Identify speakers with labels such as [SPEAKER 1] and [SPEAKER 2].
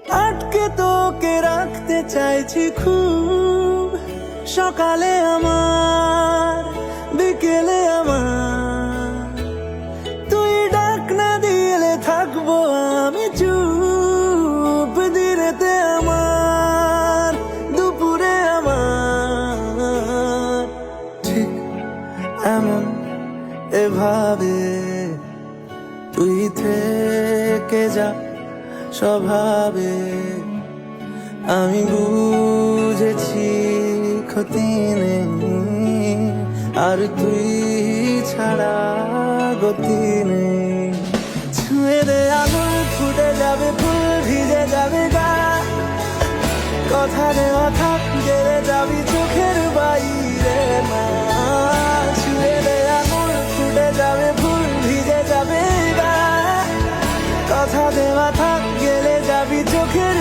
[SPEAKER 1] আটকে তোকে রাখতে চাইছি খুব, সকালে আমার বিকেলে আমার, তুই ডাক না দিলে থাকবো আমি চুপ, দিনেতে আমার দুপুরে আমার, ঠিক এমন এভাবে তুই থেকে যা স্বভাবে। আমি বুঝেছি ক্ষতি নেই, আর তুই ছাড়া গতি নেই। ছুঁয়ে দে আঙুল, ফুটে যাবে ফুল, ভিজে যাবে গা, কথা দেওয়া থাক, গেলে যাবি চোখের বাইরে না। ছুঁয়ে দে আঙুল, ফুটে যাবে ফুল, ভিজে যাবে গা, কথা দেওয়া থাক, গেলে যাবি চোখের